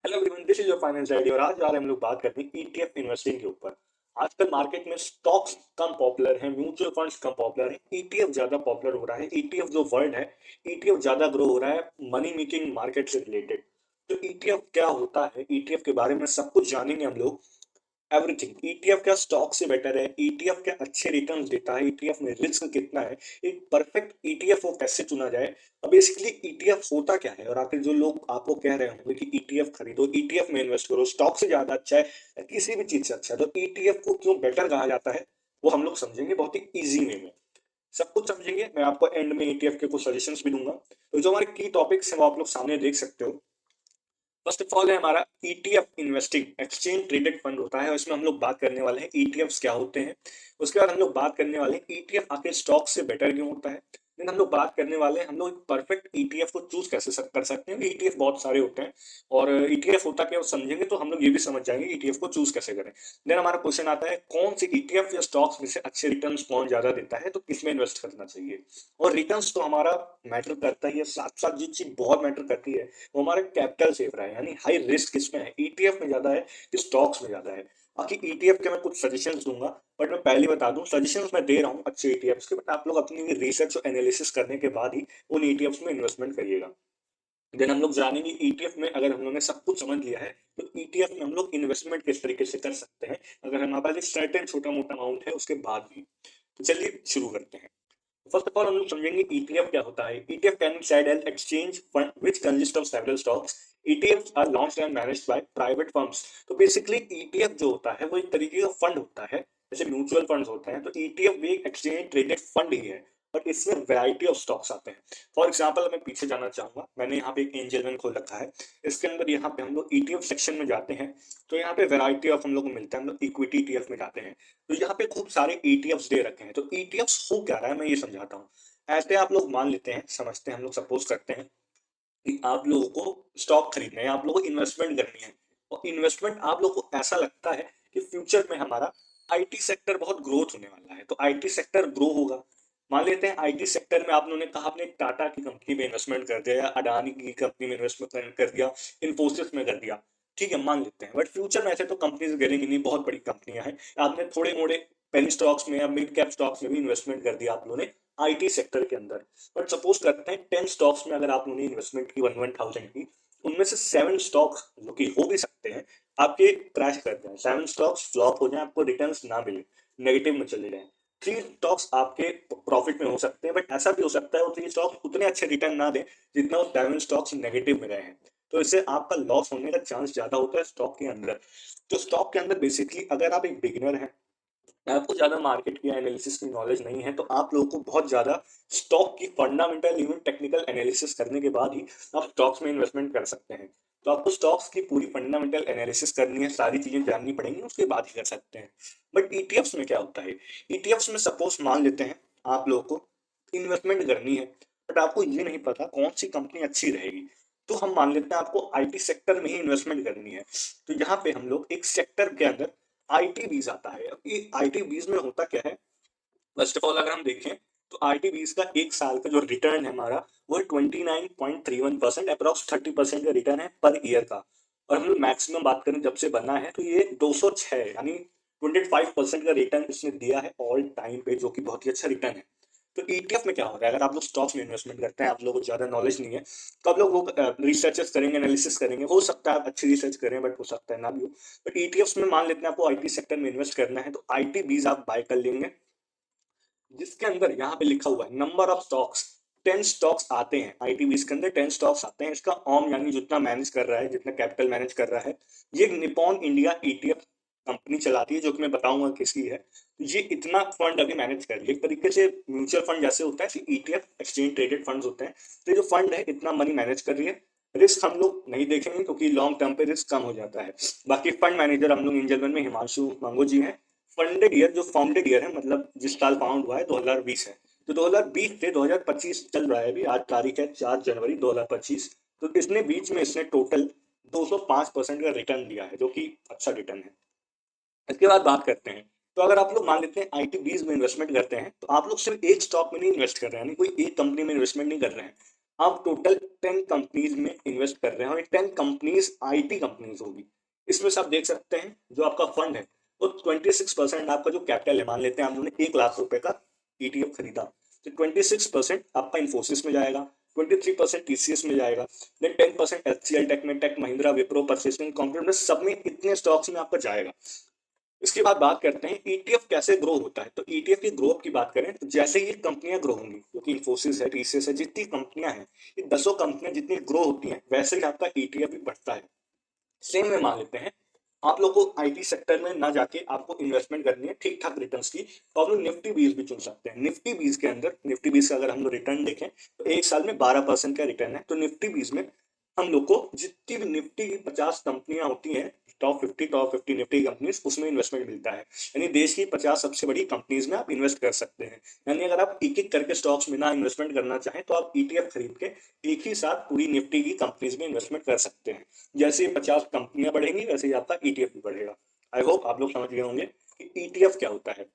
Hello everyone, this is your finance idea और आज हम लोग बात करते हैं ईटीएफ इन्वेस्टिंग के ऊपर। आजकल मार्केट में स्टॉक्स कम पॉपुलर है, म्यूचुअल फंड्स कम पॉपुलर है, ईटीएफ ज्यादा पॉपुलर हो रहा है। ईटीएफ जो वर्ड है, ईटीएफ ज्यादा ग्रो हो रहा है मनी मेकिंग मार्केट से रिलेटेड। तो ईटीएफ क्या होता है, ईटीएफ के बारे में सब कुछ जानेंगे हम लोग। एवरीथिंग, ईटीएफ क्या स्टॉक से बेटर है, ईटीएफ क्या अच्छे रिटर्न्स देता है, ईटीएफ में रिस्क कितना है, एक परफेक्ट ईटीएफ को कैसे चुना जाए। अब बेसिकली ईटीएफ होता क्या है, और आखिर जो लोग आपको कह रहे होंगे कि ईटीएफ खरीदो, ईटीएफ में इन्वेस्ट करो, स्टॉक से ज्यादा अच्छा है या किसी भी चीज से अच्छा है, तो ईटीएफ को क्यों बेटर कहा जाता है, वो हम लोग समझेंगे बहुत ही इजी वे में। सब कुछ समझेंगे, मैं आपको एंड में ईटीएफ के कुछ सजेशंस भी दूंगा। तो जो हमारे की टॉपिक्स हैं वो आप लोग सामने देख सकते हो। फर्स्ट ऑफ ऑल है हमारा ETF investing, exchange traded fund होता है और इसमें हम लोग बात करने वाले हैं ईटीएफ्स क्या होते हैं। उसके बाद हम लोग बात करने वाले हैं ईटीएफ आखिर स्टॉक से बेटर क्यों होता है। देन हम लोग बात करने वाले हैं हम लोग परफेक्ट ईटीएफ को चूज कैसे कर सकते हैं। ईटीएफ बहुत सारे होते हैं और ईटीएफ होता क्या वो समझेंगे तो हम लोग ये भी समझ जाएंगे ईटीएफ को चूज कैसे करें। देन हमारा क्वेश्चन आता है कौन सी ईटीएफ या स्टॉक्स में से अच्छे रिटर्न्स कौन ज्यादा देता है, तो किसमें इन्वेस्ट करना चाहिए। और रिटर्न्स तो हमारा मैटर करता ही है, साथ साथ जो चीज बहुत मैटर करती है वो हमारा कैपिटल सेव रहा है, यानी हाई रिस्क किसमें है, ईटीएफ में ज्यादा है कि स्टॉक्स में ज्यादा है। बाकी ईटीएफ के मैं कुछ सजेशंस दूंगा, बट मैं पहले बता दूं सजेशंस मैं दे रहा हूँ अच्छे ईटीएफ्स के, बट आप लोग अपनी रिसर्च और एनालिसिस करने के बाद ही उन ईटीएफ्स में इन्वेस्टमेंट करिएगा। देन हम लोग जानेंगे ईटीएफ में, अगर हम लोगों ने सब कुछ समझ लिया है तो ईटीएफ में हम लोग इन्वेस्टमेंट किस तरीके से कर सकते हैं, अगर हमारे पास एक सर्टेन छोटा मोटा अमाउंट है उसके बाद भी। तो चलिए शुरू करते हैं। फर्स्ट ऑफ ऑल हम लोग समझेंगे ईटीएफ क्या होता है। ETF can be said as exchange fund which consist of several stocks. ETFs are launched and managed by private firms. तो बेसिकली ईटीएफ जो होता है वो एक तरीके का फंड होता है, जैसे म्यूचुअल फंड्स होते हैं, तो ईटीएफ भी एक एक्सचेंज ट्रेडेड फंड ही है, बट इसमें वैरायटी ऑफ स्टॉक्स आते हैं। फॉर एग्जाम्पल मैं पीछे जाना चाहूंगा, मैंने यहाँ पे एक एंजल वन खोल रखा है। इसके अंदर यहाँ पे हम लोग ईटीएफ सेक्शन में जाते हैं, तो यहाँ पे वैरायटी ऑफ हम लोग को मिलता है। हम लोग इक्विटी ईटीएफ में जाते हैं, तो यहाँ पे खूब सारे ईटीएफ्स दे रखे हैं। तो ईटीएफ्स हो क्या रहा है मैं ये समझाता हूँ। ऐसे आप लोग मान लेते हैं, समझते हैं, हम लोग सपोज करते हैं कि आप लोगों को स्टॉक खरीदना है, आप लोगों को इन्वेस्टमेंट करनी है, और इन्वेस्टमेंट आप लोगों को ऐसा लगता है कि फ्यूचर में हमारा आईटी सेक्टर बहुत ग्रोथ होने वाला है, तो आईटी सेक्टर ग्रो होगा। मान लेते हैं आईटी सेक्टर में आप लोगों ने कहा आपने टाटा की कंपनी में इन्वेस्टमेंट कर दिया या अडानी की कंपनी में इन्वेस्टमेंट कर दिया, इन्फोसिस में कर दिया, ठीक है मान लेते हैं। बट फ्यूचर में ऐसे तो कंपनीज गिरेंगी नहीं, बहुत बड़ी कंपनियां हैं। आपने थोड़े मोड़े पेनी स्टॉक्स में या मिड कैप स्टॉक्स में भी इन्वेस्टमेंट कर दिया आप लोगों ने आईटी सेक्टर के अंदर। बट सपोज करते हैं 10 स्टॉक्स में अगर आप लोगों ने इन्वेस्टमेंट की 1,000 की, उनमें से 7 स्टॉक्स जो कि हो भी सकते हैं आपके क्रैश कर जाए, 7 स्टॉक्स फ्लॉप हो जाए, आपको रिटर्न्स ना मिले, नेगेटिव में चले जाए। 3 स्टॉक्स आपके प्रॉफिट में हो सकते हैं, बट ऐसा भी हो सकता है वो 3 स्टॉक्स उतने अच्छे रिटर्न ना दें जितना वो 7 स्टॉक्स नेगेटिव में रहे हैं। तो इससे आपका लॉस होने का चांस ज्यादा होता है स्टॉक के अंदर। तो स्टॉक के अंदर बेसिकली अगर आप एक बिगिनर हैं, आपको ज्यादा मार्केट की एनालिसिस की नॉलेज नहीं है, तो आप लोगों को बहुत ज्यादा स्टॉक की फंडामेंटल इवन टेक्निकल एनालिसिस करने के बाद ही आप स्टॉक्स में इन्वेस्टमेंट कर सकते हैं। तो आपको स्टॉक्स की पूरी फंडामेंटल एनालिसिस करनी है, सारी चीजें जाननी पड़ेंगी, उसके बाद ही कर सकते हैं। बट ईटीएफ्स में क्या होता है, ईटीएफ्स में सपोज मान लेते हैं आप लोगों को इन्वेस्टमेंट करनी है, बट आपको ये नहीं पता कौन सी कंपनी अच्छी रहेगी। तो हम मान लेते हैं आपको आईटी सेक्टर में ही इन्वेस्टमेंट करनी है, तो यहाँ पे हम लोग एक सेक्टर के अंदर आईटी बीज आता है। अब ये आईटी बीज में होता क्या है, फर्स्ट ऑफ ऑल अगर हम देखें तो आईटी बीज का एक साल का जो रिटर्न है हमारा वो 29.31%, अप्रॉक्स 30% का रिटर्न है पर ईयर का। और हम लोग मैक्सिमम बात करें जब से बना है तो ये 206 यानी 25% का रिटर्न इसने दिया है ऑल टाइम पे, जो कि बहुत ही अच्छा रिटर्न है। तो ईटीएफ में क्या होगा, अगर आप लोग स्टॉक्स में इन्वेस्टमेंट करते हैं, आप लोगों को ज्यादा नॉलेज नहीं है, तो आप लोग वो रिसर्चेस करेंगे, एनालिसिस करेंगे, हो सकता है आप अच्छी रिसर्च करें बट हो सकता है ना भी हो। बट ईटीएफ्स में मान लेते हैं आपको आईटी सेक्टर में इन्वेस्ट करना है, तो आईटी बीज आप बाय कर लेंगे, जिसके अंदर यहाँ पे लिखा हुआ है नंबर ऑफ स्टॉक्स। 10 स्टॉक्स आते हैं आईटी बीज के अंदर, 10 स्टॉक्स आते हैं। इसका ऑम यानी जितना मैनेज कर रहा है, जितना कैपिटल मैनेज कर रहा है, ये निपॉन इंडिया ईटीएफ कंपनी चलाती है, जो कि मैं बताऊंगा किसकी है। तो ये इतना फंड अभी मैनेज कर रही है, एक तरीके से म्यूचुअल फंड जैसे होता है ईटीएफ एक्सचेंज ट्रेडेड फंड्स होते हैं। तो ये जो फंड है इतना मनी मैनेज कर रही है। रिस्क हम लोग नहीं देखेंगे क्योंकि लॉन्ग टर्म पे रिस्क कम हो जाता है। बाकी फंड मैनेजर हम लोग एंजल वन में हिमांशु मंगो जी हैं। फंडेड ईयर जो फाउंडेड ईयर है, मतलब जिस साल फाउंड हुआ है 2020 है, तो 2020 से 2025 चल रहा है, अभी आज तारीख है 4 जनवरी 2025। तो इसने बीच में इसने टोटल 205% का रिटर्न दिया है, जो कि अच्छा रिटर्न है। इसके बाद बात करते हैं, तो अगर आप लोग मान लेते हैं आईटी बीज में इन्वेस्टमेंट करते हैं, तो आप लोग सिर्फ एक स्टॉक में नहीं इन्वेस्ट कर रहे हैं, यानी कोई एक कंपनी में इन्वेस्टमेंट नहीं कर रहे हैं। आप टोटल 10 कंपनीज में इन्वेस्ट कर रहे हैं और ये 10 कंपनीज आईटी कंपनीज होगी। इसमें से आप देख सकते हैं जो आपका फंड है वो 26% आपका जो कैपिटल है, मान लेते हैं आपने 1 लाख रुपए का ईटीएफ खरीदा, तो 26% आपका इन्फोसिस में जाएगा, 23% टीसीएस में जाएगा, देन 10% एचसीएल, टेक्मेटेक, महिंद्रा, विप्रो, परसिस्टेंट, कॉन्फिडेंट, सब में इतने स्टॉक्स में आपका जाएगा। इसके बाद बात करते हैं ईटीएफ कैसे ग्रो होता है। तो ईटीएफ की ग्रोथ की बात करें तो जैसे ये कंपनियां ग्रो होंगी, क्योंकि इन्फोसिस है, टीसीएस है, जितनी कंपनियां हैं, ये 10 कंपनियां जितनी ग्रो होती हैं वैसे ही आपका ईटीएफ भी बढ़ता है। सेम में मान लेते हैं आप लोग को आईटी सेक्टर में ना जाके आपको इन्वेस्टमेंट करनी है ठीक ठाक रिटर्न्स की, तो आप लोग निफ्टी बीस भी चुन सकते हैं। निफ्टी बीस के अंदर, निफ्टी बीस का अगर हम लोग रिटर्न देखें तो एक साल में 12% का रिटर्न है। तो निफ्टी बीस में हम लोग को जितनी भी निफ्टी की 50 कंपनियां होती हैं, टॉप 50 निफ्टी कंपनीज, उसमें इन्वेस्टमेंट मिलता है। यानी देश की 50 सबसे बड़ी कंपनीज में आप इन्वेस्ट कर सकते हैं। यानी अगर आप एक एक करके स्टॉक्स में ना इन्वेस्टमेंट करना चाहें तो आप ईटीएफ खरीद के एक ही साथ पूरी निफ्टी की कंपनीज में इन्वेस्टमेंट कर सकते हैं। जैसे 50 कंपनियां बढ़ेंगी वैसे ही आपका ईटीएफ भी बढ़ेगा। आई होप आप लोग समझ गए होंगे कि ईटीएफ क्या होता है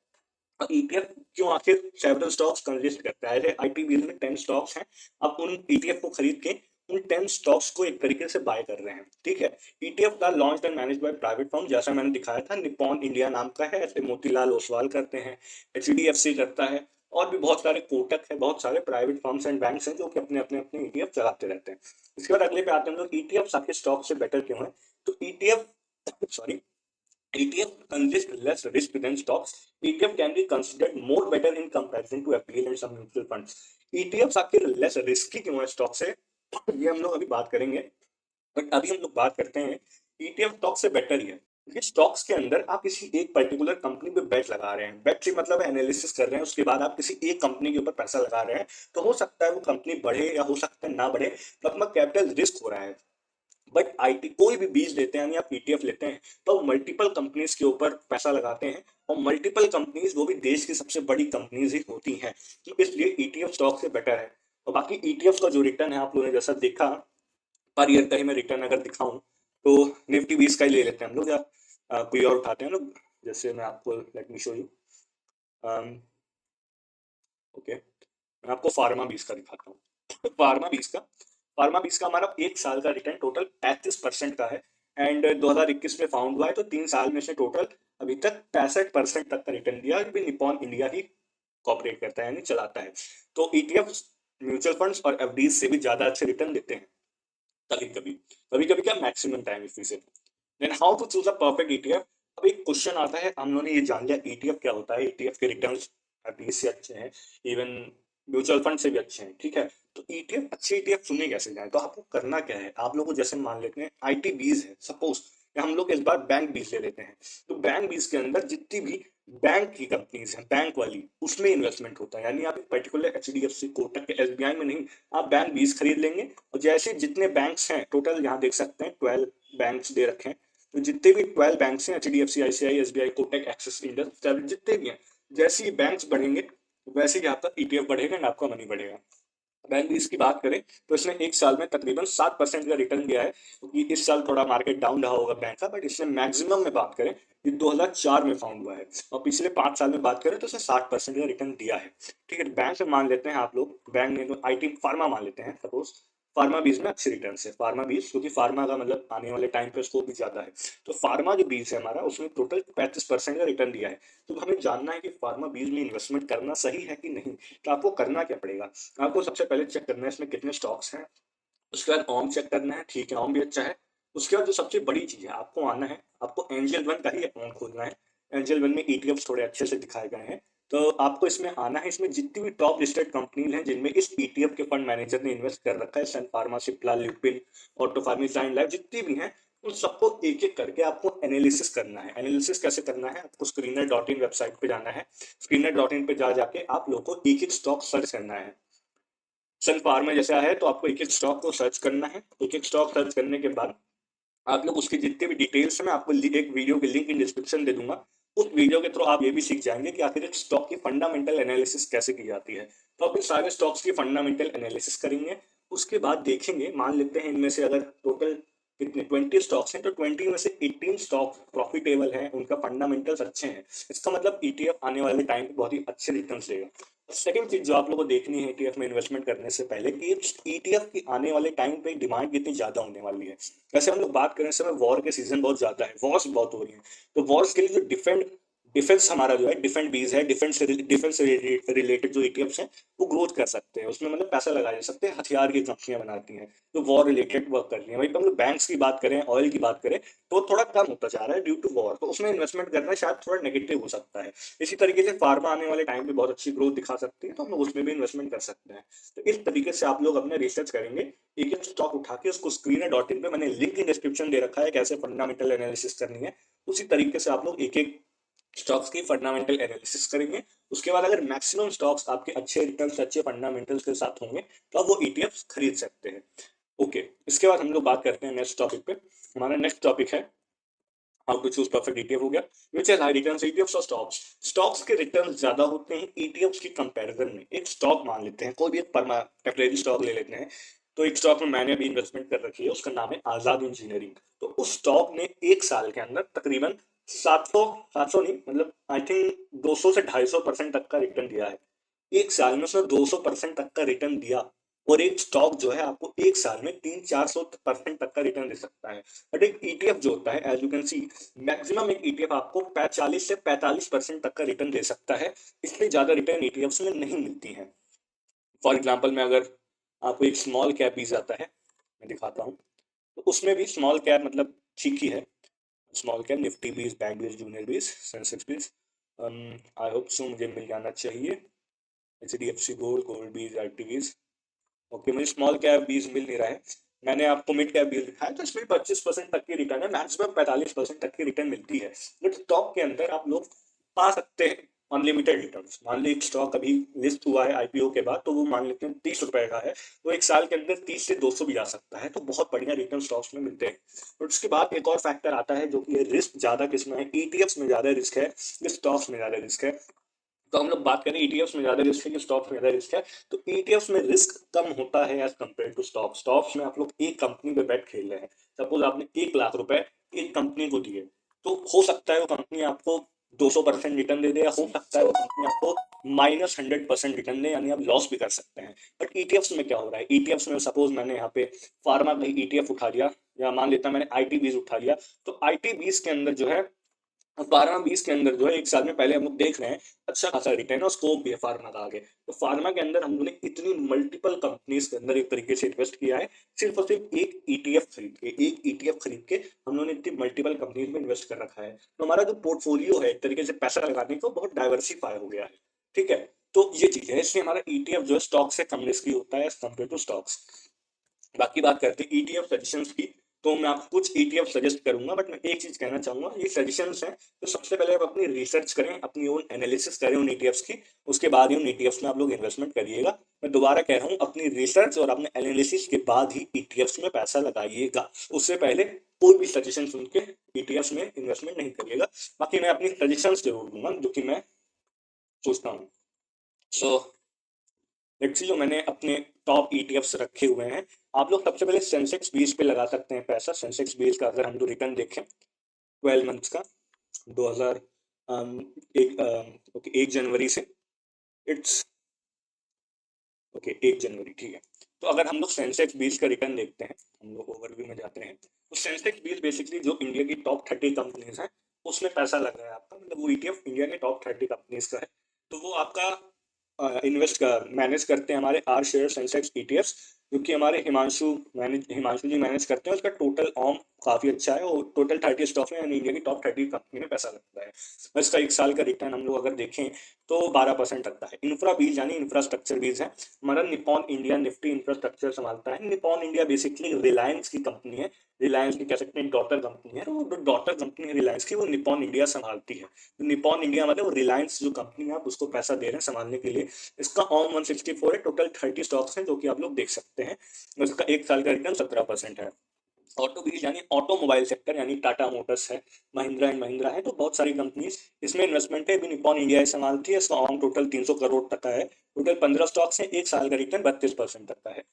और ईटीएफ क्यों आखिर सेवरल स्टॉक्स कंसिस्ट करता है। आईपीबी में 10 स्टॉक्स हैं, आप उन ईटीएफ को खरीद के उन 10 स्टॉक्स को एक तरीके से बाय कर रहे हैं, ठीक है। ईटीएफ का launch and manage by private firm, जैसा मैंने दिखाया था, निप्पॉन इंडिया नाम का है, ऐसे मोतीलाल ओसवाल करते हैं, एचडीएफसी करता है, और भी बहुत सारे, कोटक है, बहुत सारे प्राइवेट फर्म्स एंड बैंक्स हैं जो कि अपने अपने अपने ईटीएफ चलाते रहते हैं। इसके बाद अगले पे आते हैं हम लोग, ईटीएफ आपके स्टॉक से बेटर क्यों है। तो ETF, sorry, ETF consists less risk than stocks. ETF can be considered more better in comparison to FPL and some mutual funds. ETFs आखिर लेस रिस्की क्यों है स्टॉक से, ये हम लोग अभी बात करेंगे। बट अभी हम लोग बात करते हैं ETF स्टॉक से बेटर ही है, क्योंकि स्टॉक्स के अंदर आप किसी एक पर्टिकुलर कंपनी पे बेट लगा रहे हैं। बेट से मतलब एनालिसिस कर रहे हैं, उसके बाद आप किसी एक कंपनी के ऊपर पैसा लगा रहे हैं, तो हो सकता है वो कंपनी बढ़े या हो सकता है ना बढ़े, तो अपना कैपिटल रिस्क हो रहा है। बट आईटी कोई भी बीज लेते हैं या पीटीएफ लेते हैं तो मल्टीपल कंपनीज के ऊपर पैसा लगाते हैं, और मल्टीपल कंपनीज वो भी देश की सबसे बड़ी कंपनीज ही होती हैं, तो इसलिए ईटीएफ स्टॉक से बेटर है। और बाकी ईटीएफ का जो रिटर्न है आप लोगों ने जैसा देखा, पर ईयर का ही मैं रिटर्न अगर दिखाऊं तो निफ्टी 20 का ही ले लेते हैं हम लोग, या कोई और उठाते हैं लोग। जैसे मैं आपको, let me show you, okay, मैं आपको फार्मा 20 का दिखाता हूँ। फार्मा बीस का हमारा एक साल का रिटर्न टोटल 35% का है, एंड 2021 में फाउंड हुआ है, तो 3 साल में से टोटल अभी तक 65% तक का रिटर्न दिया, ये भी निपॉन इंडिया ही कॉपरेट करता है, यानी चलाता है। तो ईटीएफ म्यूचुअल फंड्स और एफडीज से भी ज्यादा अच्छे रिटर्न देते हैं कभी कभी क्या, maximum time if we say. Then how to choose a perfect ETF. अब एक क्वेश्चन आता है, हम लोगों ने ये जान लिया ईटीएफ क्या होता है, ईटीएफ के रिटर्न्स एफडीज से अच्छे हैं, इवन म्यूचुअल फंड से भी अच्छे हैं, ठीक है। तो ईटीएफ, अच्छे ईटीएफ चुने कैसे जाए, तो आपको करना क्या है, आप लोगों को जैसे मान लेते हैं आईटी बीज है सपोज, या हम लोग इस बार बैंक बीज ले लेते हैं, तो बैंक बीज के अंदर जितनी भी बैंक की कंपनीज हैं, बैंक वाली, उसमें इन्वेस्टमेंट होता है। यानी आप एक पर्टिकुलर एचडीएफसी, कोटक के, एसबीआई में नहीं, आप बैंक बीज खरीद लेंगे, और जैसे जितने बैंक्स हैं टोटल यहाँ देख सकते हैं 12 बैंक्स दे रखे हैं, तो जितने भी 12 बैंक्स हैं, HDFC, ICI, SBI, Kotak, axis, Indus, जितने भी हैं, जैसे ही बैंक्स बढ़ेंगे वैसे ही आपका ईटीएफ बढ़ेगा और आपका मनी बढ़ेगा। बैंक भी इसकी बात करें तो इसने एक साल में तकरीबन 7% का रिटर्न दिया है, क्योंकि इस साल थोड़ा मार्केट डाउन रहा होगा बैंक का, बट इसने मैक्सिमम में बात करें, ये 2004 में फाउंड हुआ है, और पिछले 5 साल में बात करें तो इसने 60% का रिटर्न दिया है, ठीक है। बैंक में मान लेते हैं आप लोग, बैंक में तो आईटी फार्मा मान लेते हैं सपोज, फार्मा बीज में अच्छे रिटर्न है, फार्मा बीज, क्योंकि फार्मा का मतलब आने वाले टाइम पे स्कोप भी ज्यादा है। तो फार्मा जो बीज है हमारा, उसने टोटल 35% का रिटर्न दिया है। तो हमें जानना है कि फार्मा बीज में इन्वेस्टमेंट करना सही है कि नहीं। तो आपको करना क्या पड़ेगा, आपको सबसे पहले चेक करना है इसमें कितने स्टॉक्स हैं, उसके बाद ऑम चेक करना है, ठीक है, ऑम भी अच्छा है। उसके बाद जो सबसे बड़ी चीज है, आपको आना है, आपको एंजल वन का ही अकाउंट खोलना है। एंजल वन में ईटीएफ थोड़े अच्छे से दिखाए गए हैं, तो आपको इसमें आना है। इसमें जितनी भी टॉप लिस्टेड कंपनीज हैं जिनमें इस ईटीएफ के फंड मैनेजर ने इन्वेस्ट कर रखा है, सन फार्मा, सिप्ला, ल्यूपिन, ऑटो फार्मी, साइन लाइफ, जितनी भी हैं, उन सबको एक एक करके आपको एनालिसिस करना है। एनालिसिस कैसे करना है, आपको स्क्रीनर डॉट इन वेबसाइट पे जाना है। स्क्रीनर डॉट इन पे जा जाके आप लोगों को एक एक स्टॉक सर्च करना है। सन फार्मा जैसा है तो आपको एक एक स्टॉक को सर्च करना है। एक एक स्टॉक सर्च करने के बाद आप लोग उसकी जितने भी डिटेल्स है, मैं आपको एक वीडियो की लिंक इन डिस्क्रिप्शन दे दूंगा। उस वीडियो के थ्रू आप ये भी सीख जाएंगे कि आखिर एक स्टॉक की फंडामेंटल एनालिसिस कैसे की जाती है। तो आप इन सारे स्टॉक्स की फंडामेंटल एनालिसिस करेंगे, उसके बाद देखेंगे, मान लेते हैं इनमें से अगर टोटल कितने 20 स्टॉक्स हैं, तो 20 में से 18 स्टॉक प्रॉफिटेबल हैं, उनका फंडामेंटल्स अच्छे हैं, इसका मतलब ईटीएफ आने वाले टाइम पे बहुत ही अच्छे रिटर्न्स देगा। सेकंड चीज जो आप लोगों को देखनी है ईटीएफ में इन्वेस्टमेंट करने से पहले कि ईटीएफ की आने वाले टाइम पे डिमांड कितनी ज्यादा होने वाली है। वैसे हम लोग बात करें इस समय वॉर के सीजन बहुत ज्यादा है, वॉर्स बहुत हो रही है, तो वॉर्स के लिए जो डिफेंस हमारा जो है डिफेंस बीज है, डिफेंस रिलेटेड जो ईटीएफ्स हैं वो ग्रोथ कर सकते हैं, उसमें मतलब पैसा लगाए जा सकते हैं, हथियार की कंपनियां बनाती हैं तो वॉर रिलेटेड वर्क कर रही है। वहीं पर हम लोग बैंक्स की बात करें, ऑयल की बात करें तो थोड़ा कम होता जा रहा है ड्यू टू वॉर, तो उसमें इन्वेस्टमेंट करना शायद थोड़ा नेगेटिव हो सकता है। इसी तरीके से फार्मा आने वाले टाइम पे बहुत अच्छी ग्रोथ दिखा सकती है, तो हम लोग उसमें भी इन्वेस्टमेंट कर सकते हैं। तो इस तरीके से आप लोग अपने रिसर्च करेंगे, एक एक स्टॉक उठा के उसको स्क्रीनर डॉट इन पे मैंने लिंक इन डिस्क्रिप्शन दे रखा है कैसे फंडामेंटल एनालिसिस करनी है, उसी तरीके से आप लोग एक एक स्टॉक्स की फंडामेंटल एनालिसिस करेंगे। उसके बाद अगर मैक्सिमम स्टॉक्स आपके अच्छे रिटर्न्स अच्छे फंडामेंटल्स के साथ होंगे तो आप वो ईटीएफ खरीद सकते हैं। ओके, इसके बाद हम लोग बात करते हैं नेक्स्ट टॉपिक पे। हमारा नेक्स्ट टॉपिक है how to choose perfect ETF हो गया, विच है हाई रिटर्न्स ईटीएफ्स और स्टॉक्स। स्टॉक्स के रिटर्न्स ज्यादा होते हैं ईटीएफ्स के कंपैरिजन में। एक स्टॉक मान लेते हैं, कोई भी एक टेम्परेरी स्टॉक ले लेते हैं, तो एक स्टॉक में मैंने भी इन्वेस्टमेंट कर रखी है, उसका नाम है आजाद इंजीनियरिंग। तो उस स्टॉक ने एक साल के अंदर तकरीबन 700 700 नहीं मतलब आई थिंक 200 से 250% तक का रिटर्न दिया है। एक साल में उसने 200% तक का रिटर्न दिया, और एक स्टॉक जो है आपको एक साल में 300-400% तक का रिटर्न दे सकता है। बट एक ईटीएफ जो होता है as you can see, maximum एक ईटीएफ आपको 40 से 45% तक का रिटर्न दे सकता है, इससे ज्यादा रिटर्न ईटीएफ में नहीं मिलती है। फॉर एग्जाम्पल मैं अगर आपको एक स्मॉल कैप बीज आता है मैं दिखाता हूँ, तो उसमें भी स्मॉल कैप मतलब ठीक ही है। स्मॉल कैप निफ्टी बीज, बैंक बीज, जूनियर बीज, सेंसेक्स बीज, आई होप सो मुझे मिल जाना चाहिए। एचडीएफसी गोल्ड, गोल्ड बीज, आईटी बीज। ओके, मुझे स्मॉल कैप बीज मिल नहीं रहा है, मैंने आपको मिड कैप बीज दिखाया, तो इसमें 25% तक की रिटर्न है, मैक्सिमम 45% तक की रिटर्न मिलती है। बट स्टॉक के अंदर आप लोग पा सकते हैं अनलिमिटेड रिटर्न्स। मान लो एक स्टॉक अभी लिस्ट हुआ है आईपीओ के बाद, तो वो मान लेते हैं 30 रुपए का है, तो एक साल के अंदर 30 से 200 भी आ सकता है, तो बहुत बढ़िया रिटर्न स्टॉक्स में मिलते हैं। और उसके बाद एक और फैक्टर आता है जो कि रिस्क ज्यादा किसमें है, ईटीएफ्स में ज्यादा रिस्क है, स्टॉक्स में ज्यादा रिस्क है। तो हम लोग बात करें ईटीएफ्स में ज्यादा रिस्क है कि स्टॉक्स में ज्यादा रिस्क है, तो ईटीएफ्स में रिस्क कम होता है as compare to stocks. Stocks में आप लोग एक कंपनी पे बेट खेल रहे हैं, सपोज आपने 1 लाख रुपए एक कंपनी को दिए, तो हो सकता है वो कंपनी आपको 200% रिटर्न दे दे, या हो सकता है वो कंपनी आपको -100% रिटर्न दे, यानी आप लॉस भी कर सकते हैं। बट ईटीएफ्स में क्या हो रहा है, ईटीएफ्स में सपोज मैंने यहाँ पे फार्मा का ईटीएफ उठा लिया, या मान लेता मैंने आईटी बीज उठा लिया, तो आईटी बीज के अंदर जो है 12-20 के अंदर जो है एक साल में पहले हम लोग देख रहे हैं अच्छा खासा रिटर्न और स्कोप भी है फार्मा का आगे। तो फार्मा के अंदर हम लोगों ने इतनी मल्टीपल कंपनीज के अंदर एक तरीके से इन्वेस्ट किया है, सिर्फ और सिर्फ एक ईटीएफ खरीद के हम लोगों ने इतनी मल्टीपल कंपनीज में इन्वेस्ट कर रखा है। तो हमारा जो पोर्टफोलियो है एक तरीके से पैसा लगाने का बहुत डाइवर्सिफाई हो गया है। ठीक है, तो ये चीज है, इसलिए हमारा ईटीएफ जो है स्टॉक से कम रिस्की होता है एज कम्पेयर टू स्टॉक्स। बाकी बात करते हैं ईटीएफ सजेशंस की, तो मैं आपको कुछ ईटीएफ सजेस्ट करूंगा, बट मैं एक चीज कहना चाहूंगा, ये सजेशंस हैं, तो सबसे पहले आप अपनी रिसर्च करें, अपनी ओन एनालिसिस करें उन ईटीएफ्स की, उसके बाद ही उन ईटीएफ्स में आप लोग इन्वेस्टमेंट करिएगा। मैं दोबारा कह रहा हूँ, अपनी रिसर्च और अपने एनालिसिस के बाद ही ईटीएफ्स में पैसा लगाइएगा, उससे पहले कोई भी सजेशन सुन के ईटीएफ्स में इन्वेस्टमेंट नहीं करिएगा। बाकी मैं अपनी सजेशंस जरूर दूंगा जो कि मैं सोचता हूँ। सो लेट्स सी, जो मैंने अपने टॉप ईटीएफ्स रखे हुए हैं, आप लोग सबसे पहले सेंसेक्स 20 पे लगा सकते हैं पैसा। सेंसेक्स 20 का अगर हम जो रिटर्न देखें 12 मंथ्स का, 2000 ओके 1 जनवरी से, इट्स ओके 1 जनवरी, ठीक है। तो अगर हम लोग सेंसेक्स 20 का रिटर्न देखते हैं, हम लोग ओवरव्यू में जाते हैं, तो सेंसेक्स 20 बेसिकली जो इंडिया की टॉप 30 कंपनीज हैं उसमें पैसा लग रहा है आपका, मतलब वो ईटीएफ इंडिया के टॉप 30 कंपनीज का है। तो वो आपका इन्वेस्ट कर मैनेज करते हैं हमारे आर शेयर सेंसेक्स ईटीएफ्स, क्योंकि हमारे हिमांशु जी मैनेज करते हैं। उसका टोटल ऑम काफी अच्छा है, और टोटल 30 स्टॉक में यानी इंडिया की टॉप 30 कंपनी में पैसा लगता है। और इसका एक साल का रिटर्न हम लोग अगर देखें तो 12% लगता है। इंफ्रा बीज यानी इंफ्रास्ट्रक्चर बीज है, हमारा निपॉन इंडिया निफ्टी इंफ्रास्ट्रक्चर संभालता है। निपॉन इंडिया बेसिकली रिलायंस की कंपनी है, रिलायंस की कह सकते हैं डॉटर कंपनी है, तो वो डॉटर कंपनी है रिलायंस की, वो निपॉन इंडिया संभालती है। तो निपॉन इंडिया मतलब रिलायंस जो कंपनी है, आप उसको पैसा दे रहे हैं संभालने के लिए। इसका ऑन 164 है, टोटल 30 स्टॉक्स हैं जो कि आप लोग देख सकते हैं। इसका एक साल का रिटर्न 17% है। ऑटो बीज यानी ऑटोमोबाइल सेक्टर, यानी टाटा मोटर्स है, महिंद्रा एंड महिंद्रा है, तो बहुत सारी कंपनीज इसमें इन्वेस्टमेंट है, भी निपॉन इंडिया ही संभालती है। इसका ऑन टोटल 300 करोड़ तक का है, टोटल 15 स्टॉक्स हैं, एक साल का रिटर्न 32% तक का है।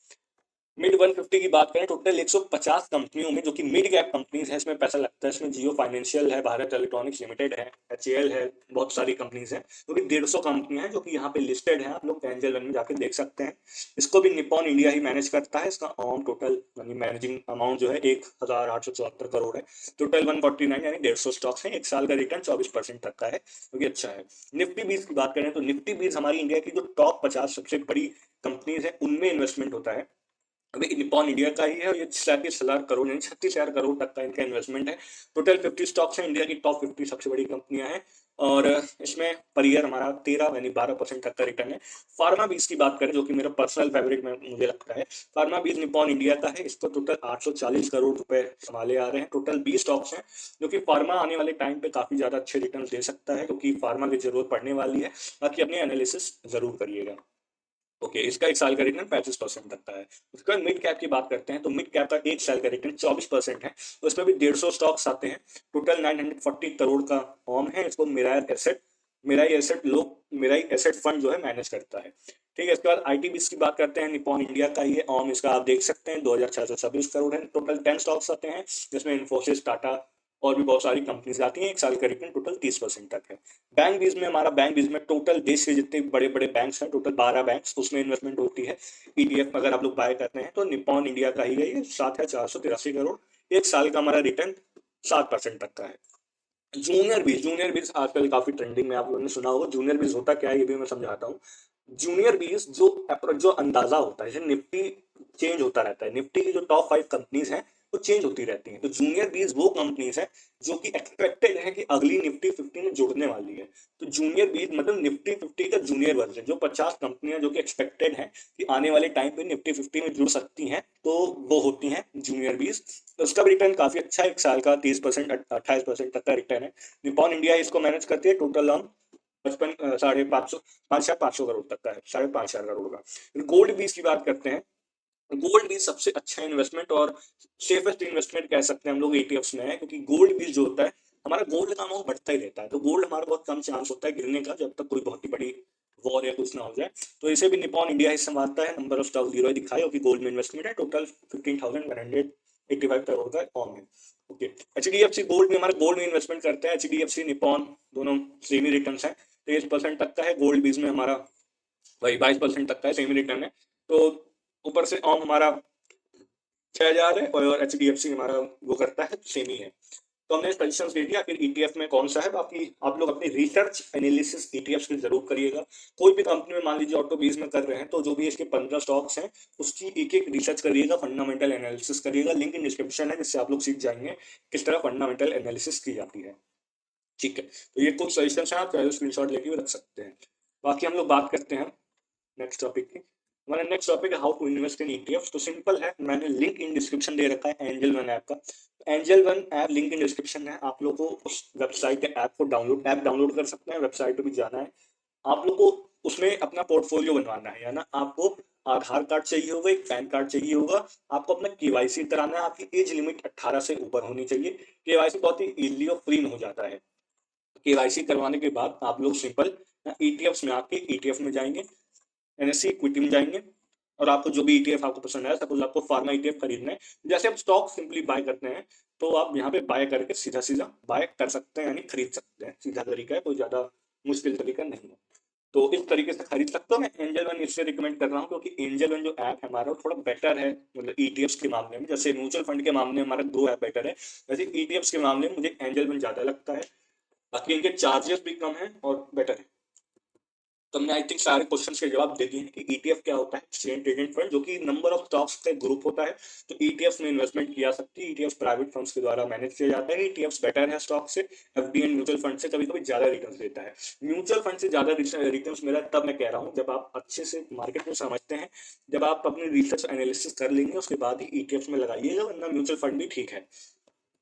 मिड 150 की बात करें, टोटल 150 कंपनियों में, जो कि मिड कैप कंपनीज है, इसमें पैसा लगता है। इसमें जियो फाइनेंशियल है, भारत इलेक्ट्रॉनिक्स लिमिटेड है, एचएएल है, बहुत सारी कंपनीज हैं, जो कि 150 कंपनियां हैं जो कि यहाँ पे लिस्टेड है। आप लोग एंजल वन में जाकर देख सकते हैं। इसको भी निप्पॉन इंडिया ही मैनेज करता है। इसका टोटल यानी मैनेजिंग अमाउंट जो है 1874 करोड़ है। टोटल 149 यानी 150 स्टॉक्स हैं। एक साल का रिटर्न 24% तक का है, जो कि अच्छा है। निफ्टी बीस की बात करें तो निफ्टी बीस हमारी इंडिया की जो टॉप 50 सबसे बड़ी कंपनीज है उनमें इन्वेस्टमेंट होता है। अभी निप्पॉन इंडिया का ही है और ये 37,00,000 करोड़ यानी 36,000 करोड़ तक का इनका इन्वेस्टमेंट है। टोटल 50 स्टॉक्स हैं, इंडिया की टॉप 50 सबसे बड़ी कंपनियां हैं। और इसमें पर ईयर हमारा 13 यानी 12% तक का रिटर्न है। फार्मा बीज की बात करें, जो कि मेरा पर्सनल फेवरेट में मुझे लगता है, फार्मा बीज निप्पॉन इंडिया का है। इसको टोटल 840 करोड़ रुपए संभाले आ रहे हैं। टोटल 20 स्टॉक्स हैं, जो कि फार्मा आने वाले टाइम पे काफी ज्यादा अच्छे रिटर्न दे सकता है, क्योंकि फार्मा की जरूरत पड़ने वाली है। बाकी अपनी एनालिसिस जरूर करिएगा। ओके, इसका एक साल का रिटर्न 35% तक का है। उसके बाद मिड कैप की बात करते हैं तो मिड कैप का एक साल का रिटर्न 24% है। उसमें भी 150 स्टॉक्स आते हैं। टोटल 940 करोड़ का फॉर्म है। इसको मिराई एसेट फंड जो है मैनेज करता है। ठीक है, इसके बाद आईटीबीस की बात करते हैं, निप्पॉन इंडिया का ही है। इसका आप देख सकते हैं 2,626 करोड़ है। टोटल 10 स्टॉक्स आते हैं, जिसमें इन्फोसिस, टाटा और भी बहुत सारी कंपनीज आती हैं। एक साल का रिटर्न टोटल 30% तक है। बैंक बीज में टोटल देश के जितने बड़े बड़े बैंक्स हैं, टोटल 12 बैंक्स, उसमें इन्वेस्टमेंट होती है। ईटीएफ अगर आप लोग बाय करते हैं तो निप्पॉन इंडिया का ही है। ये 7,483 करोड़, एक साल का हमारा रिटर्न 7% तक का है। जूनियर बीज आजकल काफी ट्रेंडिंग में, आप लोगों ने सुना होगा। जूनियर बीज होता क्या है ये भी मैं समझाता हूँ। जूनियर बीज जो अंदाजा होता है, जैसे निफ्टी चेंज होता रहता है, निफ्टी की जो टॉप 5 कंपनीज हैं वो चेंज होती रहती हैं, तो जूनियर बीज वो कंपनीज हैं जो कि एक्सपेक्टेड है कि अगली निफ्टी 50 में जुड़ने वाली है। तो जूनियर बीज मतलब निफ्टी 50 का जूनियर वर्जन, जो 50 कंपनियां जो कि एक्सपेक्टेड है कि आने वाले टाइम पे निफ्टी 50 में जुड़ सकती हैं, तो वो होती हैं जूनियर बीज। तो उसका भी रिटर्न काफी अच्छा है, एक साल का 30%, 28% तक का रिटर्न है। निप्पॉन इंडिया इसको मैनेज करती है। टोटल हम 5,500 करोड़ तक का है, 5,500 करोड़ का। गोल्ड बीज की बात करते हैं। गोल्ड बीज सबसे अच्छा इन्वेस्टमेंट और सेफेस्ट इन्वेस्टमेंट कह सकते हैं हम लोग एटीएफ्स में है, क्योंकि गोल्ड बीज जो होता है, हमारा गोल्ड का अमाउंट बढ़ता ही रहता है। तो गोल्ड हमारा बहुत कम चांस होता है गिरने का, जब तक कोई बहुत ही बड़ी वॉर या कुछ ना हो जाए। तो इसे भी निप्पॉन इंडिया ही संभालता है। नंबर ऑफ स्टॉक जीरो दिखाई कि गोल्ड में इन्वेस्टमेंट है। टोटल 15,185 करोड़ का ऑन है। ओके, एचडीएफसी गोल्ड में हमारा गोल्ड में इन्वेस्टमेंट करता है। एचडीएफसी निप्पॉन दोनों सेम ही रिटर्न है। 23% तक का है। गोल्ड बीज में हमारा वही 22% तक का है, सेम रिटर्न है। तो ऊपर से ऑम हमारा 6,000 है और एच डी एफ सी हमारा वो करता है सेम ही है। तो हमने सजेशन दे दिया, फिर ईटीएफ में कौन सा है। बाकी आप लोग अपनी रिसर्च एनालिसिस ईटीएफ की जरूर करिएगा। कोई भी कंपनी में मान लीजिए ऑटो बीज में कर रहे हैं, तो जो भी इसके 15 स्टॉक्स हैं उसकी एक एक रिसर्च करिएगा, फंडामेंटल एनालिसिस करिएगा। लिंक इन डिस्क्रिप्शन है, जिससे आप लोग सीख जाएंगे किस तरह फंडामेंटल एनालिसिस की जाती है। ठीक है, तो ये कुछ सजेशन है, आप चाहे स्क्रीनशॉट लेके भी रख सकते हैं। बाकी हम लोग बात करते हैं नेक्स्ट टॉपिक की। हमारा नेक्स्ट टॉपिक है how to invest in ETF. तो सिंपल है, मैंने लिंक इन डिस्क्रिप्शन दे रखा है एंजल वन ऐप का। Angel One app link in description है। आप लोग को उस वेबसाइट के ऐप डाउनलोड कर सकते हैं, वेबसाइट पे भी जाना है। आप लोग को उसमें अपना पोर्टफोलियो बनवाना है ना। आपको आधार कार्ड चाहिए होगा, एक पैन कार्ड चाहिए होगा। आपको अपना केवाईसी कराना है। आपकी एज लिमिट 18 से ऊपर होनी चाहिए। केवाईसी बहुत ही इजीली और फ्री में हो जाता है। केवाईसी करवाने के बाद आप लोग सिंपल ईटीएफ में आके ईटीएफ में जाएंगे, एनएससी इक्विटी में जाएंगे, और आपको जो भी ईटीएफ आपको पसंद है, सपोज आपको फार्मा ईटीएफ खरीदना है, जैसे आप स्टॉक सिंपली बाय करते हैं, तो आप यहाँ पे बाय करके सीधा सीधा बाय कर सकते हैं, यानी खरीद सकते हैं। सीधा तरीका है, कोई ज्यादा मुश्किल तरीका नहीं है। तो इस तरीके से खरीद सकते हो। मैं एंजल वन इससे रिकमेंड कर रहा हूँ क्योंकि एंजल वन जो ऐप है हमारा, वो थोड़ा बेटर है। मतलब ईटीएफ के मामले में, जैसे म्यूचुअल फंड के मामले में हमारा दो ऐप बेटर है, वैसे ईटीएफ के मामले में मुझे एंजल वन ज्यादा लगता है। बाकी इनके चार्जेस भी कम है और बेटर है। तो हमने आई थिंक सारे क्वेश्चंस के जवाब दे दिए हैं कि ईटीएफ क्या होता है। एक्सचेंज ट्रेडेड फंड, जो कि नंबर ऑफ स्टॉक्स का ग्रुप होता है। तो ईटीएफ में इन्वेस्टमेंट किया सकती है। ईटीएफ प्राइवेट फंड्स के द्वारा मैनेज किया जाता है। ईटीएफ बेटर है स्टॉक से। एफडी एंड म्यूचुअल फंड से कभी कभी ज्यादा रिटर्न देता है। म्यूचुअल फंड से ज्यादा रिटर्न मेरा तब मैं कह रहा हूँ जब आप अच्छे से मार्केट में समझते हैं, जब आप अपनी रिसर्च एनालिसिस कर लेंगे, उसके बाद ही ईटीएफ में लगाइएगा, वरना म्यूचुअल फंड भी ठीक है।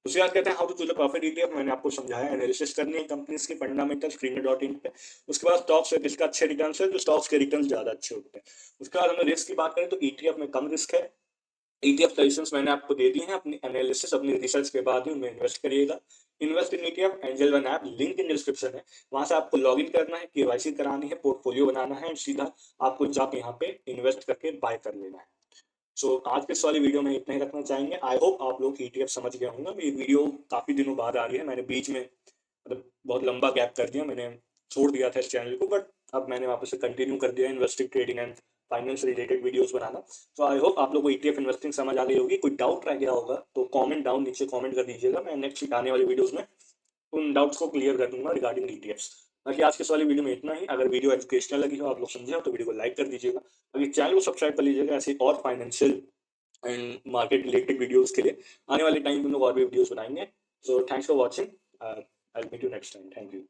उसके बाद कहते हैं how to choose a profit ETF. मैंने आपको समझाया, एनालिसिस करनी है कंपनीज की फंडामेंटल स्क्रीनर.इन पे। उसके बाद स्टॉक्स है, किसका अच्छे रिटर्न है, जो स्टॉक्स के रिटर्न ज्यादा अच्छे होते हैं। उसके बाद हमें रिस्क की बात करें तो ईटीएफ में कम रिस्क है। ईटीएफ सजेशंस मैंने आपको दे दिए हैं। अपनी एनालिसिस, अपनी रिसर्च के बाद ही उनमें इन्वेस्ट करिएगा। Invest in ETF angel One app, link in description है। वहां से आपको लॉग इन करना है, केवाईसी करानी है, पोर्टफोलियो बनाना है, सीधा आपको जाके यहाँ पे इन्वेस्ट करके बाय कर लेना है। सो आज के इस वाली वीडियो में इतना ही रखना चाहेंगे। आई होप आप लोग ईटीएफ समझ गए होंगे। ये वीडियो काफ़ी दिनों बाद आ रही है, मैंने बीच में मतलब बहुत लंबा गैप कर दिया, मैंने छोड़ दिया था इस चैनल को, बट अब मैंने वापस से कंटिन्यू कर दिया investing, trading and finance related videos बनाना। तो आई होप आप लोग को ईटीएफ इन्वेस्टिंग समझ आ गई होगी। कोई डाउट रह गया होगा तो कमेंट डाउन नीचे कमेंट कर दीजिएगा, मैं नेक्स्ट आने वाली वीडियोस में उन डाउट्स को क्लियर कर दूंगा रिगार्डिंग ईटीएफ्स। बाकी आज के इस वाली वीडियो में इतना ही। अगर वीडियो एजुकेशनल लगी हो, आप लोग समझे हो, तो वीडियो को लाइक कर दीजिएगा। बाकी चैनल को सब्सक्राइब कर लीजिएगा ऐसे और financial and market related videos के लिए। आने वाले टाइम में हम लोग और भी वीडियोस बनाएंगे। So thanks for watching. I will meet you next time. Thank you.